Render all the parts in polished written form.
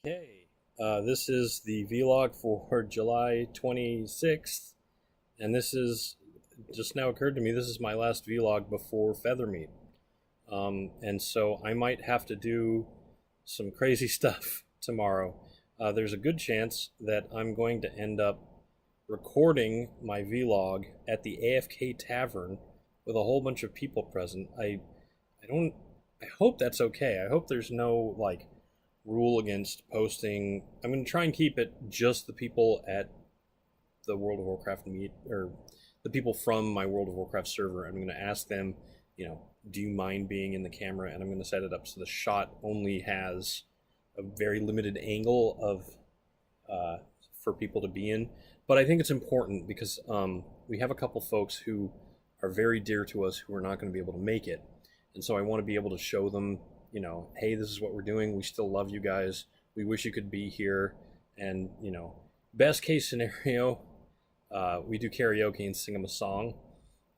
Okay, this is the vlog for July 26th, and this is just now occurred to me. This is my last vlog before Feathermeet, and so I might have to do some crazy stuff tomorrow. There's a good chance that I'm going to end up recording my vlog at the AFK Tavern with a whole bunch of people present. I don't. I hope that's okay. I hope there's no rule against posting. I'm going to try and keep it just the people at the World of Warcraft meet, or the people from my World of Warcraft server. I'm going to ask them, do you mind being in the camera? And I'm going to set it up so the shot only has a very limited angle of for people to be in. But I think it's important because we have a couple folks who are very dear to us who are not going to be able to make it. And so I want to be able to show them, hey, this is what we're doing. We still love you guys. We wish you could be here. And, best case scenario, we do karaoke and sing them a song.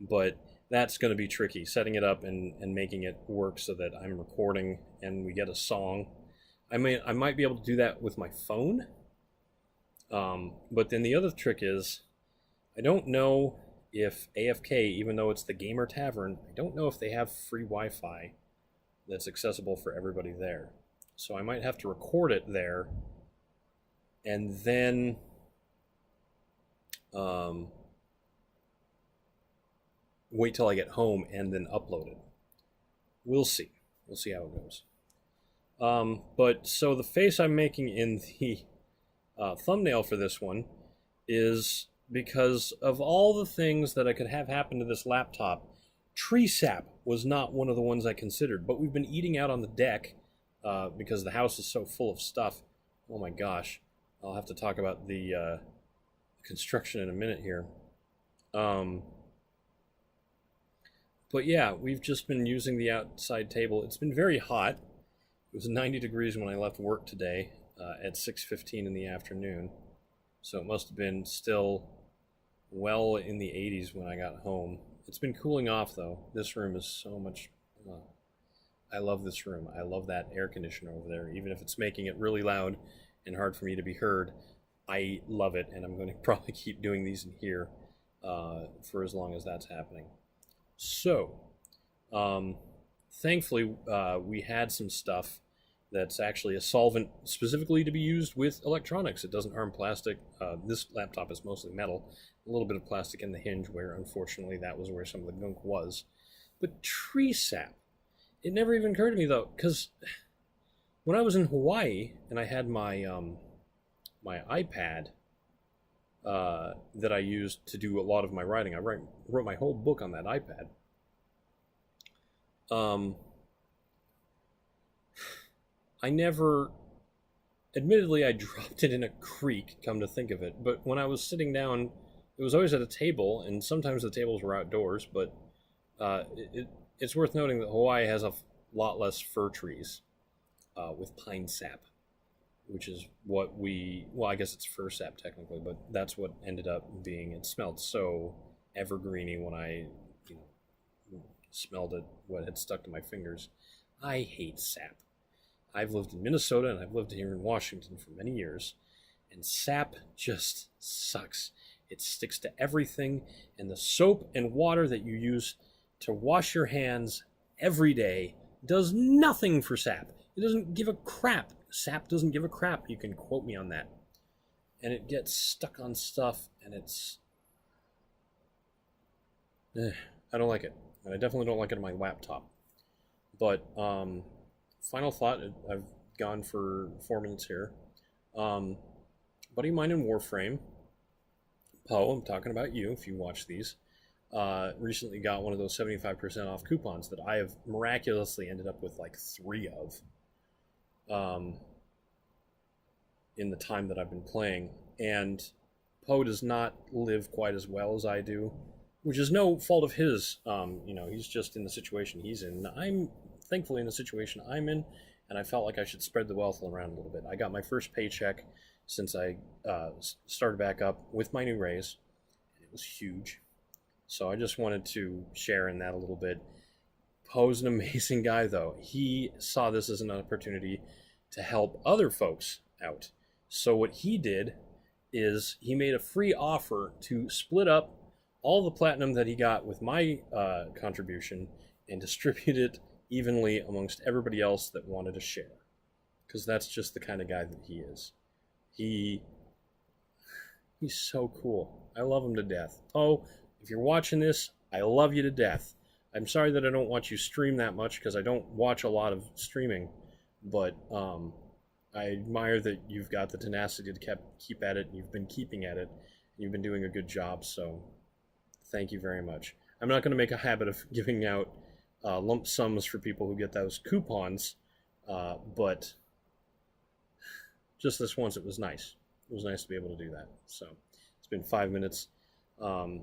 But that's going to be tricky, setting it up and making it work so that I'm recording and we get a song. I might be able to do that with my phone. But then the other trick is, I don't know if AFK, even though it's the Gamer Tavern, I don't know if they have free Wi-Fi that's accessible for everybody there. So I might have to record it there and then wait till I get home and then upload it. We'll see. We'll see how it goes. But so the face I'm making in the thumbnail for this one is because of all the things that I could have happen to this laptop. Tree sap was not one of the ones I considered, but we've been eating out on the deck because the house is so full of stuff. Oh my gosh. I'll have to talk about the construction in a minute here. But yeah, we've just been using the outside table. It's been very hot. It was 90 degrees when I left work today at 6:15 in the afternoon. So it must have been still well in the 80s when I got home. It's been cooling off though. This room is so much. I love this room. I love that air conditioner over there, even if it's making it really loud and hard for me to be heard. I love it, and I'm going to probably keep doing these in here for as long as that's happening. So, thankfully, we had some stuff that's actually a solvent specifically to be used with electronics. It doesn't harm plastic. This laptop is mostly metal. A little bit of plastic in the hinge where, unfortunately, that was where some of the gunk was. But tree sap. It never even occurred to me, though, because when I was in Hawaii and I had my my iPad that I used to do a lot of my writing, I wrote my whole book on that iPad. I never, admittedly, I dropped it in a creek, come to think of it, but when I was sitting down, it was always at a table, and sometimes the tables were outdoors, but it's worth noting that Hawaii has a lot less fir trees with pine sap, which is what well, I guess it's fir sap technically, but that's what ended up being. It smelled so evergreeny when I smelled it, what had stuck to my fingers. I hate sap. I've lived in Minnesota and I've lived here in Washington for many years, and sap just sucks. It sticks to everything, and the soap and water that you use to wash your hands every day does nothing for sap. It doesn't give a crap. Sap doesn't give a crap. You can quote me on that. And it gets stuck on stuff, and it's... I don't like it. And I definitely don't like it on my laptop. But, final thought, I've gone for 4 minutes here. Buddy of mine in Warframe, Poe, I'm talking about you if you watch these, recently got one of those 75% off coupons that I have miraculously ended up with like 3 of in the time that I've been playing. And Poe does not live quite as well as I do, which is no fault of his. He's just in the situation he's in. I'm thankfully in the situation I'm in, and I felt like I should spread the wealth around a little bit. I got my first paycheck since I started back up with my new raise, and it was huge. So I just wanted to share in that a little bit. Poe's an amazing guy, though. He saw this as an opportunity to help other folks out. So what he did is he made a free offer to split up all the platinum that he got with my contribution and distribute it evenly amongst everybody else that wanted to share. Because that's just the kind of guy that he is. He's so cool. I love him to death. Oh, if you're watching this, I love you to death. I'm sorry that I don't watch you stream that much because I don't watch a lot of streaming, but I admire that you've got the tenacity to keep at it, and you've been keeping at it, and you've been doing a good job, so thank you very much. I'm not going to make a habit of giving out lump sums for people who get those coupons, but just this once it was nice. It was nice to be able to do that. So it's been 5 minutes. I'm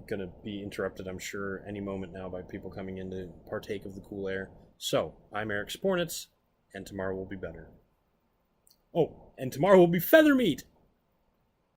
going to be interrupted, I'm sure, any moment now by people coming in to partake of the cool air. So, I'm Eric Spornitz, and tomorrow will be better. Oh, and tomorrow will be Feather Meet!